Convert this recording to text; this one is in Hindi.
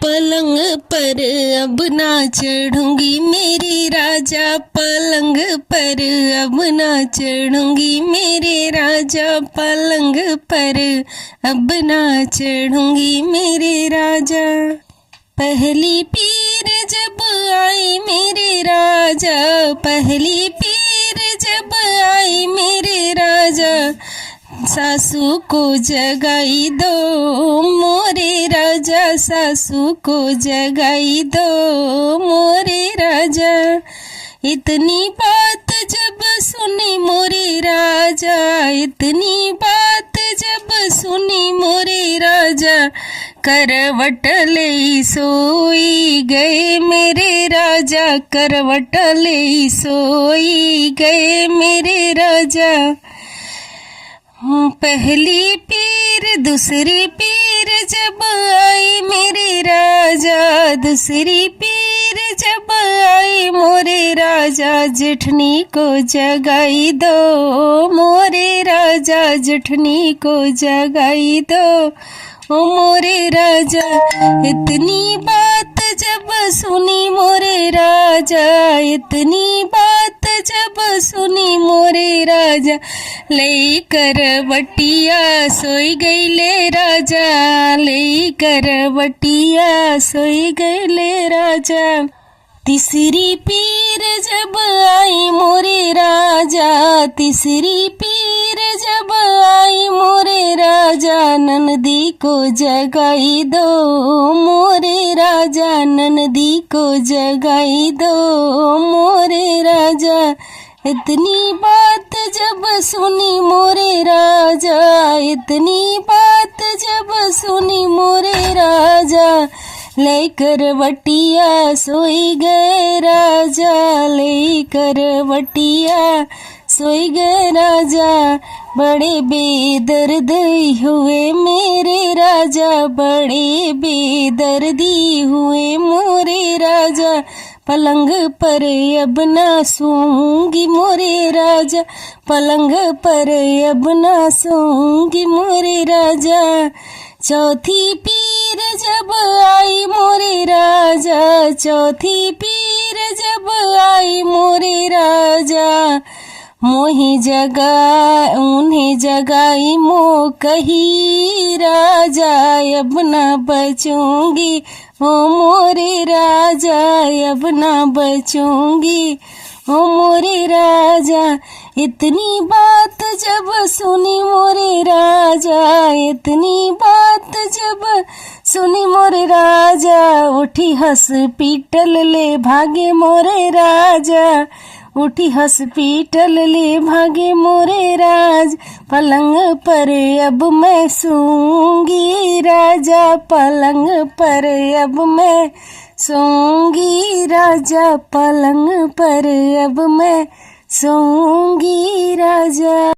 पलंग पर अब ना चढ़ूंगी मेरे राजा, पलंग पर अब ना चढ़ूंगी मेरे राजा, पलंग पर अब ना चढ़ूंगी मेरे राजा। पहली पीर जब आई मेरे राजा, पहली पीर जब आई मेरे राजा, सासू को जगाई दो मोरे राजा, सासू को जगाई दो मोरे राजा। इतनी बात जब सुनी मोरे राजा, इतनी बात जब सुनी मोरे राजा, करवट ले सोई गए मेरे राजा, करवट ले सोई गए मेरे राजा। पहली पीर दूसरी पीर जब आई मेरे राजा, दूसरी पीर जब आई मोरे राजा, जेठनी को जगाई दो मोरे राजा, जेठनी को जगाई दो मोरे राजा। इतनी बात जब सुनी मोरे राजा, इतनी बात जब सुनी मोरे राजा, लेकर वटिया सोई गई ले राजा, लेकर वटिया सोई गई ले राजा। तीसरी पीर जब आई मोरे राजा, तीसरी पीर जब आई मोरे राजा, ननदी को जगाई दो मोरे राजा, ननदी को जगाई दो मोरे राजा। इतनी बात जब सुनी मोरे राजा, इतनी बात जब सुनी मोरे राजा, लेकर वटिया सोई गए राजा, लेकर वटिया सोई गए राजा। बड़े बेदर्द हुए मेरे राजा, बड़े बेदर्दी हुए मोरे राजा, पलंग पर अब ना सोऊंगी मोरे राजा, पलंग पर अब ना सोऊंगी मोरे राजा। चौथी पीर जब आई मोरे राजा, चौथी पीर जब आई मोरे राजा, मोहि जगा उन्हें जगाई मो कही राजा, अब ना बचूंगी ओ मोरे राजा, अब ना बचूंगी ओ मोरे राजा। इतनी बात जब सुनी मोरे राजा, इतनी बात जब सुनी मोरे राजा, उठी हॉस्पिटल ले भागे मोरे राजा, उठी हॉस्पिटल ले भागे मोरे राज। पलंग पर अब मैं सोऊंगी राजा, पलंग पर अब मैं सोऊंगी राजा, पलंग पर अब मैं सोऊंगी राजा।